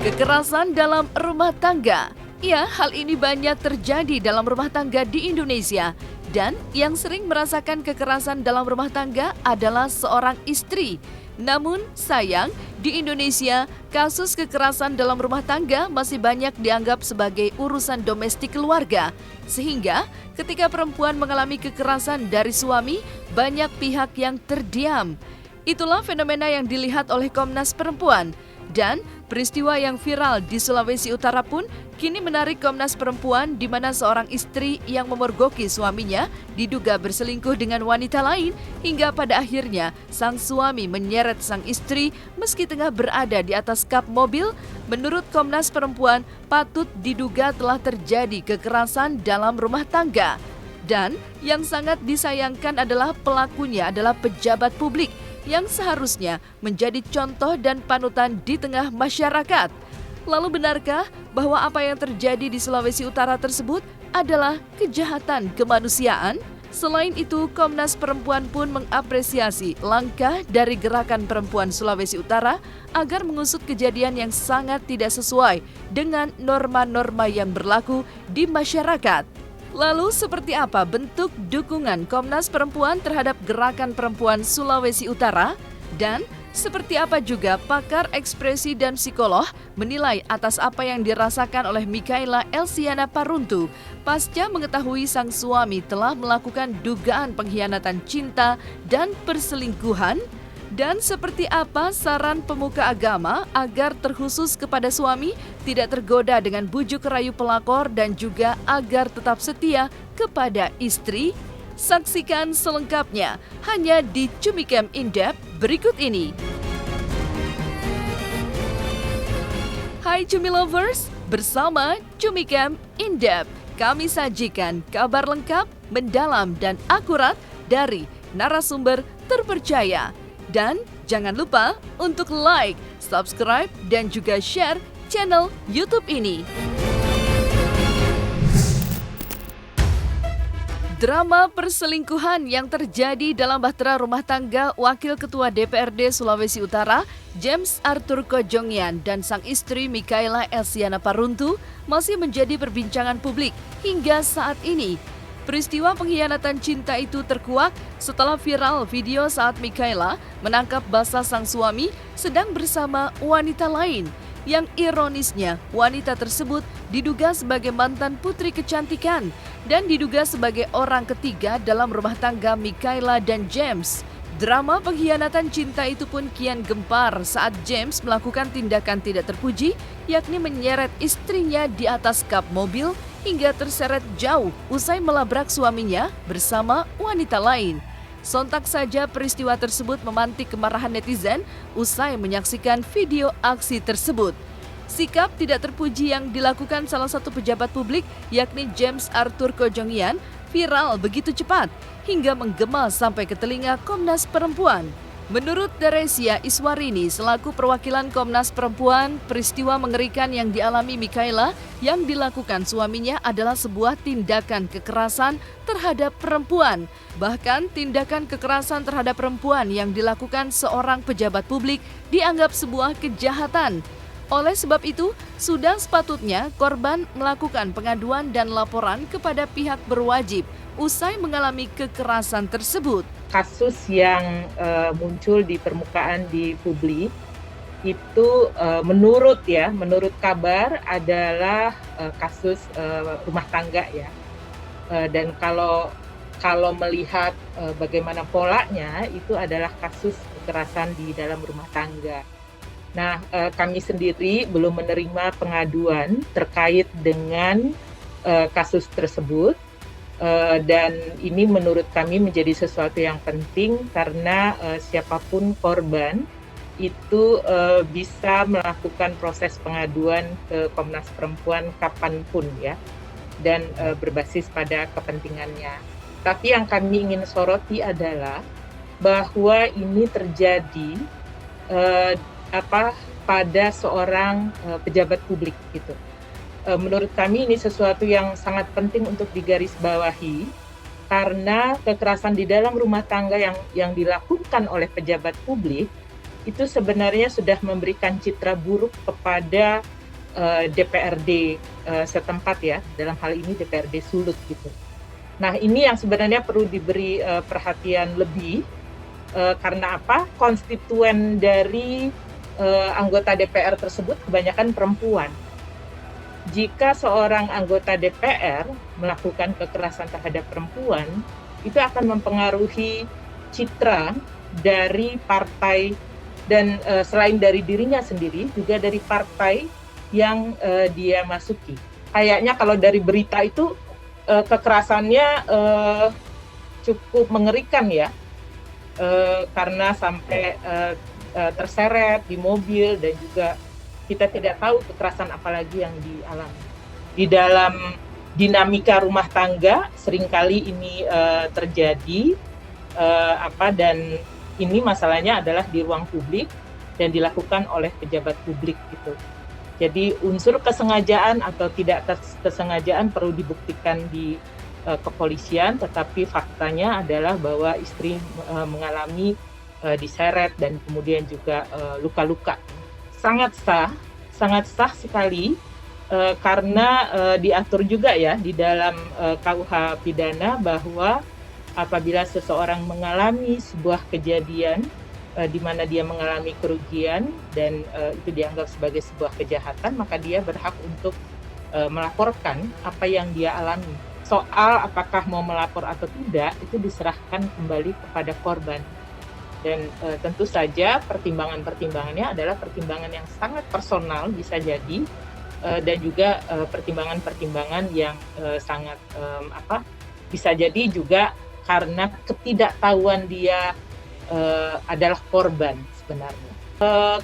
Kekerasan dalam rumah tangga. Ya, hal ini banyak terjadi dalam rumah tangga di Indonesia. Dan yang sering merasakan kekerasan dalam rumah tangga adalah seorang istri. Namun, sayang, di Indonesia, kasus kekerasan dalam rumah tangga masih banyak dianggap sebagai urusan domestik keluarga. Sehingga, ketika perempuan mengalami kekerasan dari suami, banyak pihak yang terdiam. Itulah fenomena yang dilihat oleh Komnas Perempuan. Dan peristiwa yang viral di Sulawesi Utara pun kini menarik Komnas Perempuan, di mana seorang istri yang memergoki suaminya diduga berselingkuh dengan wanita lain hingga pada akhirnya sang suami menyeret sang istri meski tengah berada di atas kap mobil. Menurut Komnas Perempuan, patut diduga telah terjadi kekerasan dalam rumah tangga. Dan yang sangat disayangkan adalah pelakunya adalah pejabat publik yang seharusnya menjadi contoh dan panutan di tengah masyarakat. Lalu benarkah bahwa apa yang terjadi di Sulawesi Utara tersebut adalah kejahatan kemanusiaan? Selain itu, Komnas Perempuan pun mengapresiasi langkah dari Gerakan Perempuan Sulawesi Utara agar mengusut kejadian yang sangat tidak sesuai dengan norma-norma yang berlaku di masyarakat. Lalu seperti apa bentuk dukungan Komnas Perempuan terhadap Gerakan Perempuan Sulawesi Utara? Dan seperti apa juga pakar ekspresi dan psikolog menilai atas apa yang dirasakan oleh Mikaela Elsiana Paruntu pasca mengetahui sang suami telah melakukan dugaan pengkhianatan cinta dan perselingkuhan? Dan seperti apa saran pemuka agama agar terkhusus kepada suami tidak tergoda dengan bujuk rayu pelakor dan juga agar tetap setia kepada istri? Saksikan selengkapnya hanya di Cumicam In-Depth berikut ini. Hai Cumi Lovers, bersama Cumicam In-Depth kami sajikan kabar lengkap, mendalam dan akurat dari narasumber terpercaya. Dan jangan lupa untuk like, subscribe, dan juga share channel YouTube ini. Drama perselingkuhan yang terjadi dalam bahtera rumah tangga Wakil Ketua DPRD Sulawesi Utara, James Arthur Kojongyan, dan sang istri Mikaela Elsiana Paruntu masih menjadi perbincangan publik hingga saat ini. Peristiwa pengkhianatan cinta itu terkuak setelah viral video saat Mikaela menangkap basah sang suami sedang bersama wanita lain. Yang ironisnya, wanita tersebut diduga sebagai mantan putri kecantikan dan diduga sebagai orang ketiga dalam rumah tangga Mikaela dan James. Drama pengkhianatan cinta itu pun kian gempar saat James melakukan tindakan tidak terpuji, yakni menyeret istrinya di atas kap mobil hingga terseret jauh usai melabrak suaminya bersama wanita lain. Sontak saja peristiwa tersebut memantik kemarahan netizen usai menyaksikan video aksi tersebut. Sikap tidak terpuji yang dilakukan salah satu pejabat publik, yakni James Arthur Kojongyan, viral begitu cepat hingga menggema sampai ke telinga Komnas Perempuan. Menurut Teresia Iswarini selaku perwakilan Komnas Perempuan, peristiwa mengerikan yang dialami Mikaela yang dilakukan suaminya adalah sebuah tindakan kekerasan terhadap perempuan. Bahkan tindakan kekerasan terhadap perempuan yang dilakukan seorang pejabat publik dianggap sebuah kejahatan. Oleh sebab itu, sudah sepatutnya korban melakukan pengaduan dan laporan kepada pihak berwajib usai mengalami kekerasan tersebut. Kasus yang muncul di permukaan di publik itu menurut kabar adalah kasus rumah tangga ya. Dan kalau melihat bagaimana polanya, itu adalah kasus kekerasan di dalam rumah tangga. Nah, kami sendiri belum menerima pengaduan terkait dengan kasus tersebut. Dan ini menurut kami menjadi sesuatu yang penting karena siapapun korban itu bisa melakukan proses pengaduan ke Komnas Perempuan kapanpun ya, dan berbasis pada kepentingannya. Tapi yang kami ingin soroti adalah bahwa ini terjadi pada seorang pejabat publik gitu. Menurut kami ini sesuatu yang sangat penting untuk digarisbawahi karena kekerasan di dalam rumah tangga yang dilakukan oleh pejabat publik itu sebenarnya sudah memberikan citra buruk kepada DPRD setempat ya, dalam hal ini DPRD Sulut gitu. Nah ini yang sebenarnya perlu diberi perhatian lebih, karena apa? Konstituen dari anggota DPR tersebut kebanyakan perempuan. Jika seorang anggota DPR melakukan kekerasan terhadap perempuan, itu akan mempengaruhi citra dari partai dan selain dari dirinya sendiri, juga dari partai yang dia masuki. Kayaknya kalau dari berita itu kekerasannya cukup mengerikan ya, karena sampai terseret di mobil dan juga kita tidak tahu kekerasan apa lagi yang dialami. Di dalam dinamika rumah tangga seringkali ini terjadi dan ini masalahnya adalah di ruang publik dan dilakukan oleh pejabat publik gitu. Jadi unsur kesengajaan atau tidak kesengajaan perlu dibuktikan di kepolisian, tetapi faktanya adalah bahwa istri mengalami diseret dan kemudian juga luka-luka. Sangat sah sekali karena diatur juga ya di dalam KUH pidana bahwa apabila seseorang mengalami sebuah kejadian di mana dia mengalami kerugian dan itu dianggap sebagai sebuah kejahatan, maka dia berhak untuk melaporkan apa yang dia alami. Soal apakah mau melapor atau tidak itu diserahkan kembali kepada korban. Dan tentu saja pertimbangannya adalah pertimbangan yang sangat personal bisa jadi dan juga pertimbangan yang sangat bisa jadi juga karena ketidaktahuan dia adalah korban sebenarnya.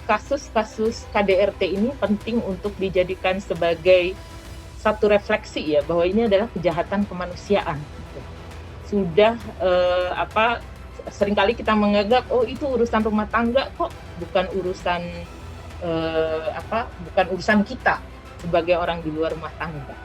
Kasus-kasus KDRT ini penting untuk dijadikan sebagai satu refleksi ya bahwa ini adalah kejahatan kemanusiaan. Sudah seringkali kita menganggap itu urusan rumah tangga kok, bukan urusan bukan urusan kita sebagai orang di luar rumah tangga.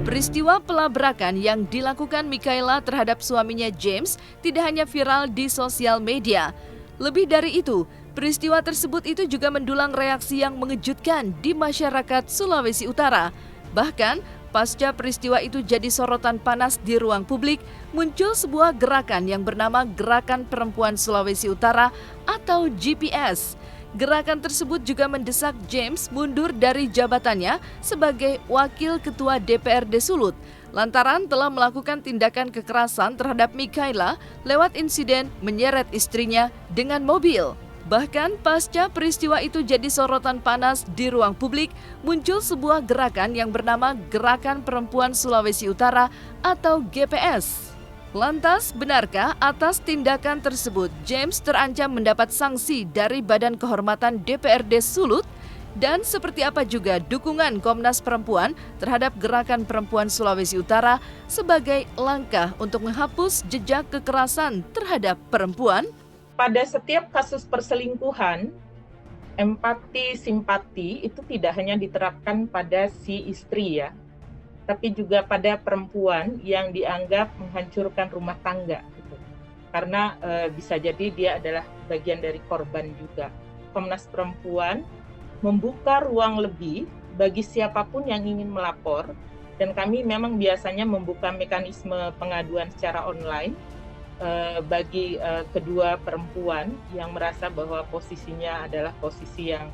Peristiwa pelabrakan yang dilakukan Mikaela terhadap suaminya James tidak hanya viral di sosial media. Lebih dari itu, peristiwa tersebut itu juga mendulang reaksi yang mengejutkan di masyarakat Sulawesi Utara. Bahkan, pasca peristiwa itu jadi sorotan panas di ruang publik, muncul sebuah gerakan yang bernama Gerakan Perempuan Sulawesi Utara atau GPS. Gerakan tersebut juga mendesak James mundur dari jabatannya sebagai Wakil Ketua DPRD Sulut lantaran telah melakukan tindakan kekerasan terhadap Mikaela lewat insiden menyeret istrinya dengan mobil. Bahkan pasca peristiwa itu jadi sorotan panas di ruang publik, muncul sebuah gerakan yang bernama Gerakan Perempuan Sulawesi Utara atau GPS. Lantas, benarkah atas tindakan tersebut James terancam mendapat sanksi dari Badan Kehormatan DPRD Sulut? Dan seperti apa juga dukungan Komnas Perempuan terhadap Gerakan Perempuan Sulawesi Utara sebagai langkah untuk menghapus jejak kekerasan terhadap perempuan? Pada setiap kasus perselingkuhan, empati, simpati itu tidak hanya diterapkan pada si istri ya, tapi juga pada perempuan yang dianggap menghancurkan rumah tangga. Gitu. Karena bisa jadi dia adalah bagian dari korban juga. Komnas Perempuan membuka ruang lebih bagi siapapun yang ingin melapor, dan kami memang biasanya membuka mekanisme pengaduan secara online bagi kedua perempuan yang merasa bahwa posisinya adalah posisi yang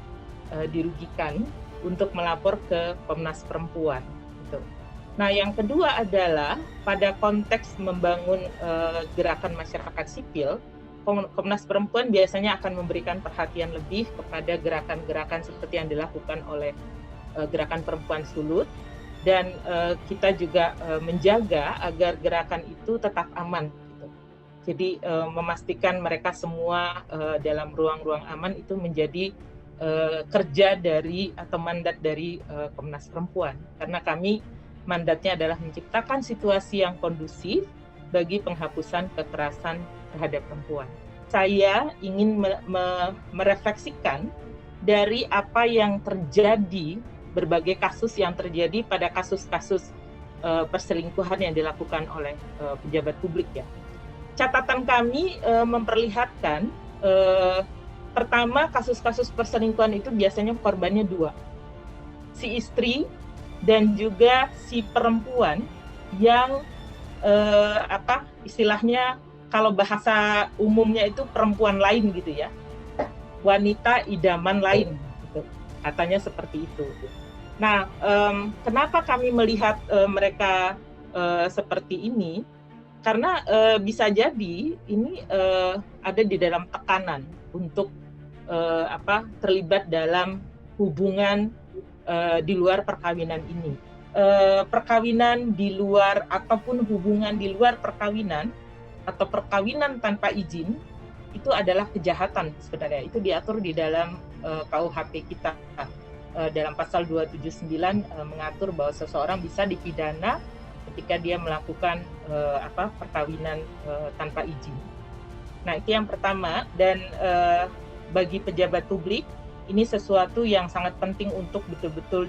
dirugikan untuk melapor ke Komnas Perempuan. Gitu. Nah, yang kedua adalah pada konteks membangun gerakan masyarakat sipil, Komnas Perempuan biasanya akan memberikan perhatian lebih kepada gerakan-gerakan seperti yang dilakukan oleh Gerakan Perempuan Sulut, dan kita juga menjaga agar gerakan itu tetap aman. Gitu. Jadi memastikan mereka semua dalam ruang-ruang aman itu menjadi kerja dari atau mandat dari Komnas Perempuan, karena kami mandatnya adalah menciptakan situasi yang kondusif bagi penghapusan kekerasan terhadap perempuan. Saya ingin merefleksikan dari apa yang terjadi, berbagai kasus yang terjadi pada kasus-kasus perselingkuhan yang dilakukan oleh pejabat publik ya. catatan kami memperlihatkan pertama kasus-kasus perselingkuhan itu biasanya korbannya dua, si istri dan juga si perempuan yang istilahnya kalau bahasa umumnya itu perempuan lain gitu ya, wanita idaman lain gitu. Katanya seperti itu. Nah, kenapa kami melihat mereka seperti ini? Karena bisa jadi ini ada di dalam tekanan untuk terlibat dalam hubungan di luar perkawinan ini. Perkawinan di luar ataupun hubungan di luar perkawinan atau perkawinan tanpa izin itu adalah kejahatan sebenarnya. Itu diatur di dalam KUHP kita. Dalam pasal 279 mengatur bahwa seseorang bisa dipidana ketika dia melakukan perkawinan tanpa izin. Nah, itu yang pertama. Dan bagi pejabat publik ini sesuatu yang sangat penting untuk betul-betul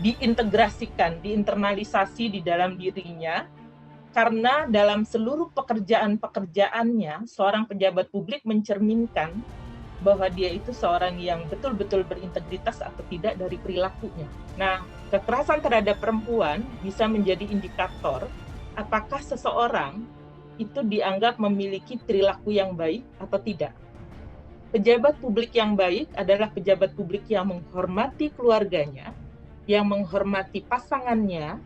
diintegrasikan, diinternalisasi di dalam dirinya, karena dalam seluruh pekerjaannya seorang pejabat publik mencerminkan bahwa dia itu seorang yang betul-betul berintegritas atau tidak dari perilakunya. Nah, kekerasan terhadap perempuan bisa menjadi indikator apakah seseorang itu dianggap memiliki perilaku yang baik atau tidak. Pejabat publik yang baik adalah pejabat publik yang menghormati keluarganya, yang menghormati pasangannya,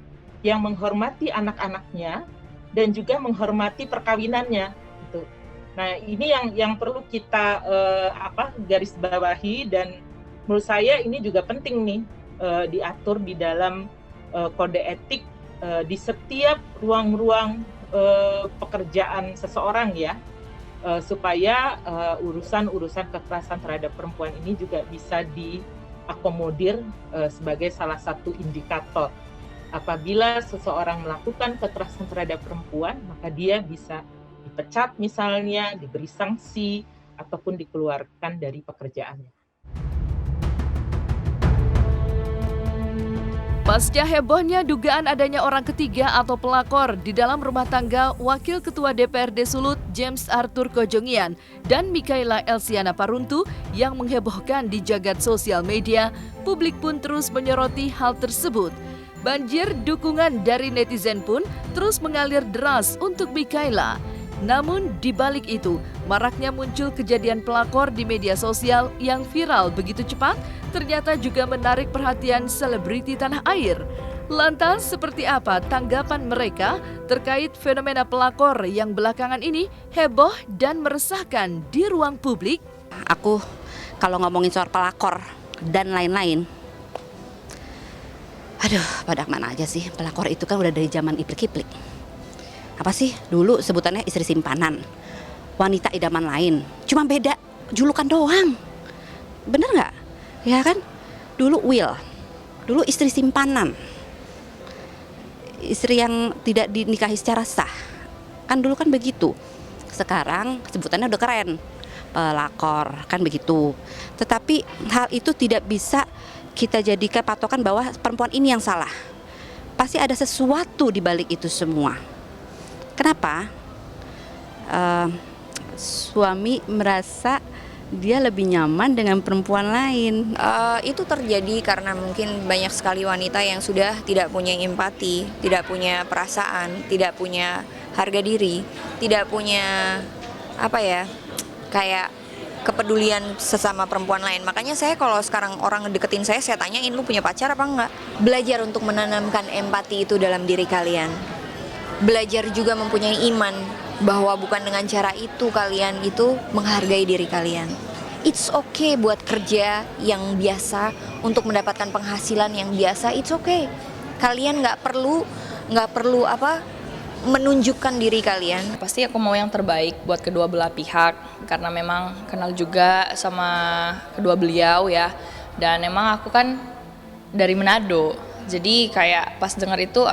yang menghormati anak-anaknya, dan juga menghormati perkawinannya. Gitu. Nah, ini yang perlu kita garis bawahi, dan menurut saya ini juga penting nih diatur di dalam kode etik di setiap ruang-ruang pekerjaan seseorang ya. Supaya urusan-urusan kekerasan terhadap perempuan ini juga bisa diakomodir sebagai salah satu indikator. Apabila seseorang melakukan kekerasan terhadap perempuan, maka dia bisa dipecat misalnya, diberi sanksi, ataupun dikeluarkan dari pekerjaannya. Pasca hebohnya dugaan adanya orang ketiga atau pelakor di dalam rumah tangga Wakil Ketua DPRD Sulut James Arthur Kojongian dan Mikaela Elsiana Paruntu yang menghebohkan di jagat sosial media, publik pun terus menyoroti hal tersebut. Banjir dukungan dari netizen pun terus mengalir deras untuk Mikaela. Namun di balik itu, maraknya muncul kejadian pelakor di media sosial yang viral begitu cepat, ternyata juga menarik perhatian selebriti tanah air. Lantas seperti apa tanggapan mereka terkait fenomena pelakor yang belakangan ini heboh dan meresahkan di ruang publik? Aku kalau ngomongin soal pelakor dan lain-lain, aduh, pada mana aja sih, pelakor itu kan udah dari zaman Iplik-Iplik. Apa sih dulu sebutannya istri simpanan, wanita idaman lain, cuma beda julukan doang, bener nggak? Ya kan, dulu Will, dulu istri simpanan, istri yang tidak dinikahi secara sah, kan dulu kan begitu. Sekarang sebutannya udah keren, pelakor, kan begitu. Tetapi hal itu tidak bisa kita jadikan patokan bahwa perempuan ini yang salah. Pasti ada sesuatu di balik itu semua. Kenapa? Suami merasa dia lebih nyaman dengan perempuan lain. Itu terjadi karena mungkin banyak sekali wanita yang sudah tidak punya empati, tidak punya perasaan, tidak punya harga diri, tidak punya kayak kepedulian sesama perempuan lain. Makanya saya kalau sekarang orang deketin saya tanyain, lu punya pacar apa enggak? Belajar untuk menanamkan empati itu dalam diri kalian. Belajar juga mempunyai iman bahwa bukan dengan cara itu kalian itu menghargai diri kalian. It's okay buat kerja yang biasa untuk mendapatkan penghasilan yang biasa. It's okay. Kalian nggak perlu menunjukkan diri kalian. Pasti aku mau yang terbaik buat kedua belah pihak karena memang kenal juga sama kedua beliau ya. Dan emang aku kan dari Manado. Jadi kayak pas dengar itu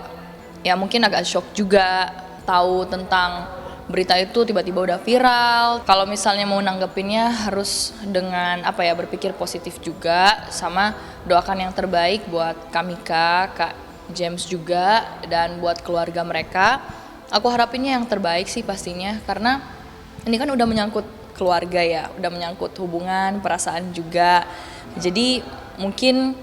ya mungkin agak shock juga tahu tentang berita itu tiba-tiba udah viral. Kalau misalnya mau nanggepinnya harus dengan berpikir positif juga, sama doakan yang terbaik buat Kamika, Kak James juga, dan buat keluarga mereka. Aku harapinnya yang terbaik sih pastinya, karena ini kan udah menyangkut keluarga ya, udah menyangkut hubungan, perasaan juga. Jadi mungkin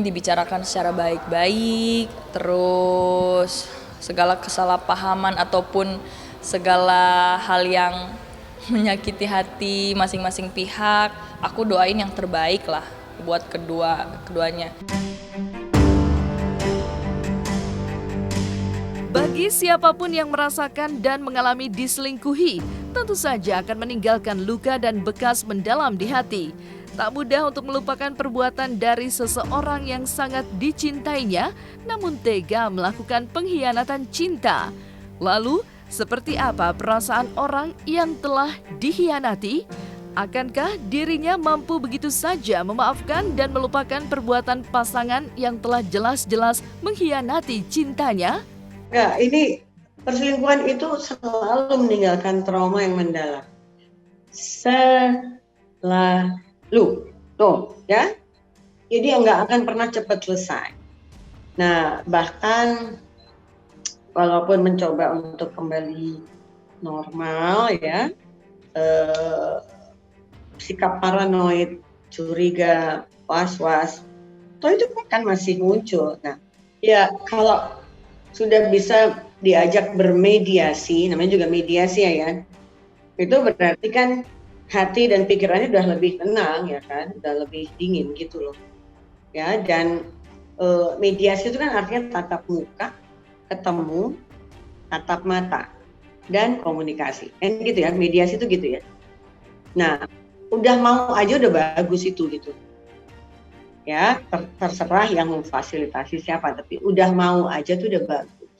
dibicarakan secara baik-baik, terus segala kesalahpahaman ataupun segala hal yang menyakiti hati masing-masing pihak, aku doain yang terbaik lah buat keduanya. Bagi siapapun yang merasakan dan mengalami diselingkuhi, tentu saja akan meninggalkan luka dan bekas mendalam di hati. Tak mudah untuk melupakan perbuatan dari seseorang yang sangat dicintainya, namun tega melakukan pengkhianatan cinta. Lalu, seperti apa perasaan orang yang telah dikhianati? Akankah dirinya mampu begitu saja memaafkan dan melupakan perbuatan pasangan yang telah jelas-jelas mengkhianati cintanya? Ya, ini perselingkuhan itu selalu meninggalkan trauma yang mendalam. Selalu, tuh, ya. Jadi nggak akan pernah cepat selesai. Nah, bahkan walaupun mencoba untuk kembali normal, ya, sikap paranoid, curiga, was-was, itu kan masih muncul. Nah, ya kalau sudah bisa diajak bermediasi, namanya juga mediasi ya, itu berarti kan hati dan pikirannya udah lebih tenang ya kan, udah lebih dingin gitu loh, ya. Dan mediasi itu kan artinya tatap muka, ketemu, tatap mata, dan komunikasi, kan gitu ya, mediasi itu gitu ya. Nah, udah mau aja udah bagus itu gitu. Ya, terserah yang memfasilitasi siapa, tapi udah mau aja tuh udah bagus.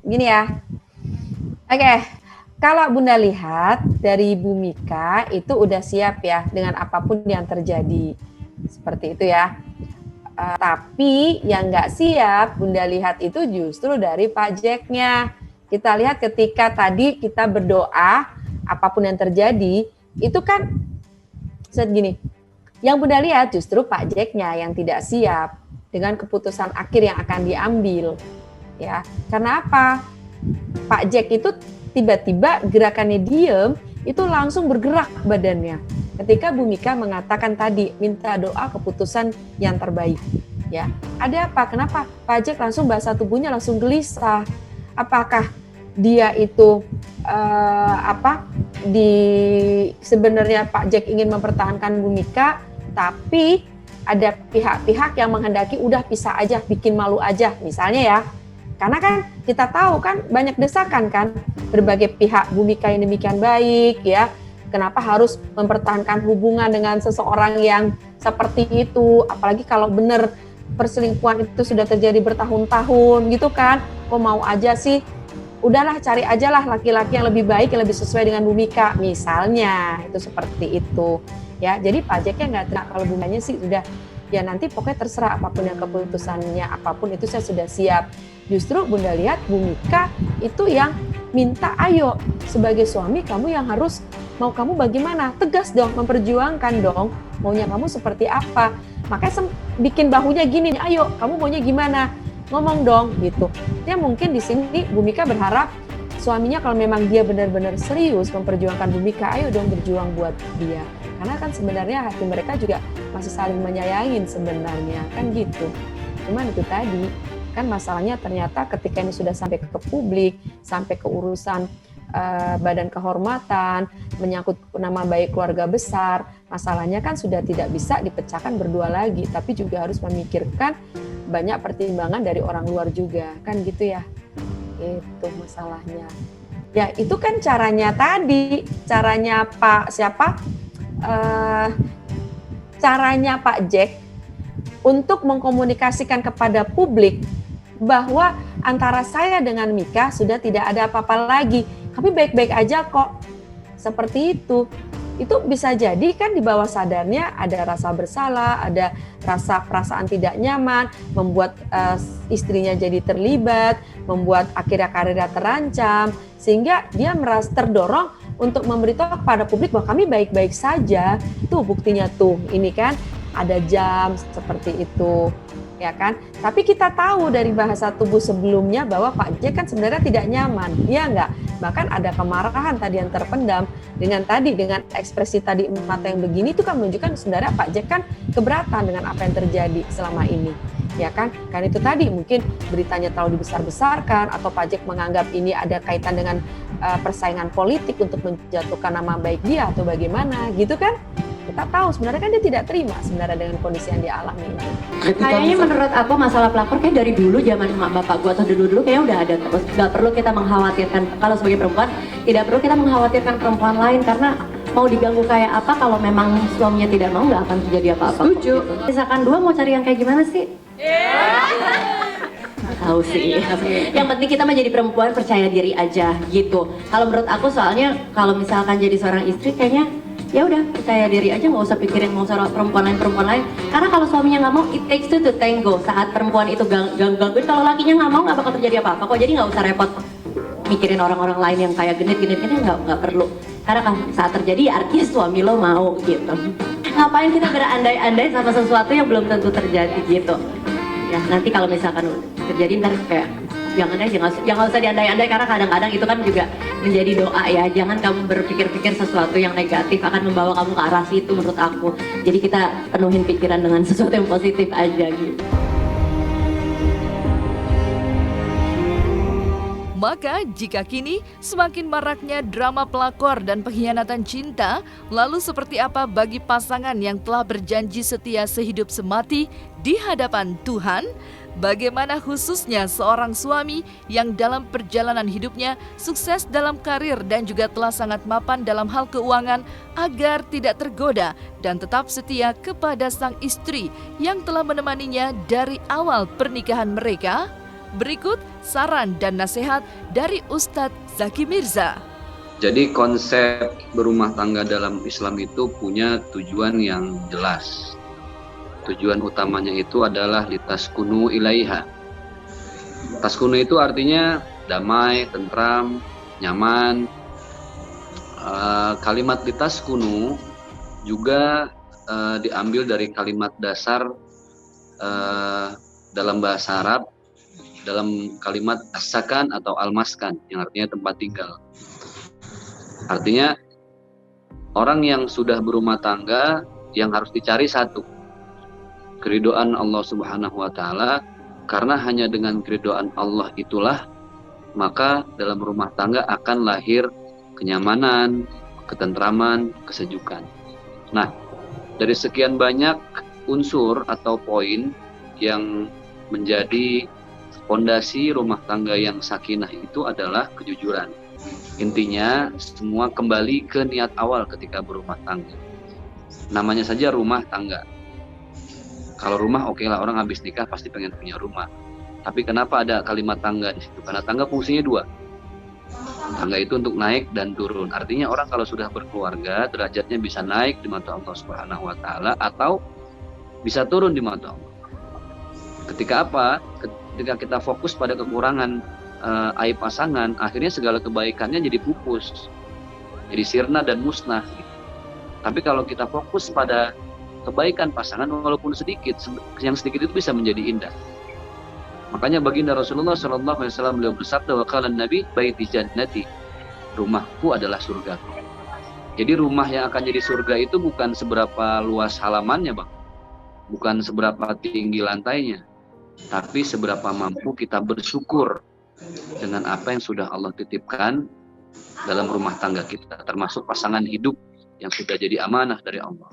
Gini ya, oke, kalau Bunda lihat dari Bu Mika itu udah siap ya dengan apapun yang terjadi, seperti itu ya. Tapi yang nggak siap Bunda lihat itu justru dari Pak Jack-nya. Kita lihat ketika tadi kita berdoa, apapun yang terjadi, itu kan segini. Yang Bunda lihat justru Pak Jack-nya yang tidak siap dengan keputusan akhir yang akan diambil. Ya, karena apa? Pak Jack itu tiba-tiba gerakannya diem, itu langsung bergerak badannya. Ketika Bu Mika mengatakan tadi, minta doa keputusan yang terbaik. Ya, ada apa? Kenapa Pak Jack langsung bahasa tubuhnya langsung gelisah? Apakah dia itu sebenarnya Pak Jack ingin mempertahankan Bu Mika, tapi ada pihak-pihak yang menghendaki udah pisah aja, bikin malu aja misalnya ya. Karena kan kita tahu kan banyak desakan kan berbagai pihak, Bu Mika yang demikian baik ya, kenapa harus mempertahankan hubungan dengan seseorang yang seperti itu, apalagi kalau benar perselingkuhan itu sudah terjadi bertahun-tahun gitu kan, kok mau aja sih, udahlah cari aja lah laki-laki yang lebih baik, yang lebih sesuai dengan Bu Mika misalnya, itu seperti itu. Ya, jadi Pak Jack-nya nggak tenang, kalau bunganya sih udah ya nanti pokoknya terserah apapun yang keputusannya, apapun itu saya sudah siap. Justru Bunda lihat Bu Mika itu yang minta, ayo sebagai suami kamu yang harus, mau kamu bagaimana, tegas dong, memperjuangkan dong maunya kamu seperti apa. Makanya bikin bahunya gini, ayo kamu maunya gimana, ngomong dong gitu. Ya mungkin di sini Bu Mika berharap suaminya kalau memang dia benar-benar serius memperjuangkan Bu Mika, ayo dong berjuang buat dia. Karena kan sebenarnya hati mereka juga masih saling menyayangin sebenarnya, kan gitu. Cuman itu tadi, kan masalahnya ternyata ketika ini sudah sampai ke publik, sampai ke urusan badan kehormatan, menyangkut nama baik keluarga besar, masalahnya kan sudah tidak bisa dipecahkan berdua lagi, tapi juga harus memikirkan banyak pertimbangan dari orang luar juga, kan gitu ya. Itu masalahnya. Ya itu kan caranya tadi, caranya Pak siapa? Caranya Pak Jack untuk mengkomunikasikan kepada publik bahwa antara saya dengan Mika sudah tidak ada apa-apa lagi, kami baik-baik aja kok, seperti itu. Itu bisa jadi kan di bawah sadarnya ada rasa bersalah, ada rasa perasaan tidak nyaman, membuat istrinya jadi terlibat, membuat akhirnya karirnya terancam, sehingga dia merasa terdorong untuk memberitahu kepada publik bahwa kami baik-baik saja. Tuh buktinya tuh, ini kan ada jam seperti itu. ya kan? Tapi kita tahu dari bahasa tubuh sebelumnya bahwa Pak Jack kan sebenarnya tidak nyaman, iya nggak? Bahkan ada kemarahan tadi yang terpendam dengan ekspresi tadi mata yang begini itu kan menunjukkan sebenarnya Pak Jack kan keberatan dengan apa yang terjadi selama ini, ya kan? Kan itu tadi mungkin beritanya terlalu dibesar-besarkan atau Pak Jack menganggap ini ada kaitan dengan persaingan politik untuk menjatuhkan nama baik dia atau bagaimana, gitu kan? Kita tahu sebenarnya kan dia tidak terima sebenarnya dengan kondisi yang dia alami ini. Kayaknya menurut aku masalah pelakor kayak dari dulu zaman emak bapak gua atau dulu kayaknya udah ada terus. Gak perlu kita mengkhawatirkan, kalau sebagai perempuan tidak perlu kita mengkhawatirkan perempuan lain karena mau diganggu kayak apa kalau memang suaminya tidak mau nggak akan terjadi apa-apa. Setuju. Misalkan dua mau cari yang kayak gimana sih? Tahu sih. Yang penting kita menjadi perempuan percaya diri aja gitu. Kalau menurut aku soalnya kalau misalkan jadi seorang istri kayaknya ya udah percaya diri aja, nggak usah pikirin mau seorang perempuan lain. Karena kalau suaminya nggak mau, it takes two to tango. Saat perempuan itu gangguin, kalau lakinya nggak mau nggak bakal terjadi apa-apa kok. Jadi nggak usah repot mikirin orang-orang lain yang kayak genit nggak perlu. Karena kan saat terjadi ya artinya suami lo mau gitu. Ngapain kita berandai-andai sama sesuatu yang belum tentu terjadi gitu. Ya nanti kalau misalkan terjadi ntar kayak jangan usah diandai-andai karena kadang-kadang itu kan juga menjadi doa ya. Jangan kamu berpikir-pikir sesuatu yang negatif akan membawa kamu ke arah situ menurut aku. Jadi kita penuhin pikiran dengan sesuatu yang positif aja gitu. Maka jika kini semakin maraknya drama pelakor dan pengkhianatan cinta, lalu seperti apa bagi pasangan yang telah berjanji setia sehidup semati di hadapan Tuhan? Bagaimana khususnya seorang suami yang dalam perjalanan hidupnya sukses dalam karir dan juga telah sangat mapan dalam hal keuangan agar tidak tergoda dan tetap setia kepada sang istri yang telah menemaninya dari awal pernikahan mereka? Berikut saran dan nasihat dari Ustadz Zaki Mirza. Jadi konsep berumah tangga dalam Islam itu punya tujuan yang jelas. Tujuan utamanya itu adalah litaskunu ilaiha. Taskunu itu artinya damai, tentram, nyaman. Kalimat litaskunu juga diambil dari kalimat dasar dalam bahasa Arab, dalam kalimat as-sakan atau al-maskan yang artinya tempat tinggal. Artinya orang yang sudah berumah tangga yang harus dicari satu, keridhaan Allah Subhanahu wa taala, karena hanya dengan keridhaan Allah itulah maka dalam rumah tangga akan lahir kenyamanan, ketentraman, kesejukan. Nah, dari sekian banyak unsur atau poin yang menjadi fondasi rumah tangga yang sakinah itu adalah kejujuran. Intinya semua kembali ke niat awal ketika berumah tangga. Namanya saja rumah tangga. Kalau rumah oke lah, orang habis nikah pasti pengen punya rumah. Tapi kenapa ada kalimat tangga di situ? Karena tangga fungsinya dua. Tangga itu untuk naik dan turun. Artinya orang kalau sudah berkeluarga derajatnya bisa naik di mata Allah Subhanahu wa taala atau bisa turun di mata Allah. Ketika apa? Ketika kita fokus pada kekurangan aib pasangan, akhirnya segala kebaikannya jadi pupus, jadi sirna dan musnah. Tapi kalau kita fokus pada kebaikan pasangan, walaupun sedikit, yang sedikit itu bisa menjadi indah. Makanya baginda Rasulullah SAW beliau bersabda, wa qala Nabi baiti jannati, rumahku adalah surgaku. Jadi rumah yang akan jadi surga itu bukan seberapa luas halamannya, Bang, bukan seberapa tinggi lantainya, tapi seberapa mampu kita bersyukur dengan apa yang sudah Allah titipkan dalam rumah tangga kita, termasuk pasangan hidup yang sudah jadi amanah dari Allah.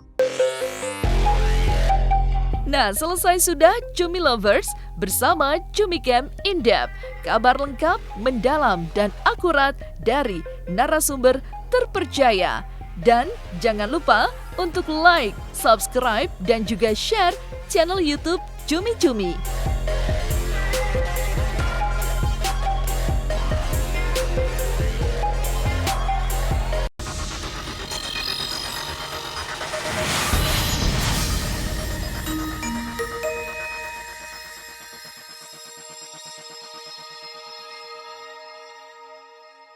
Nah, selesai sudah Cumi Lovers bersama Cumi Camp In-Depth. Kabar lengkap, mendalam, dan akurat dari narasumber terpercaya. Dan jangan lupa untuk like, subscribe, dan juga share channel YouTube Cumi Cumi.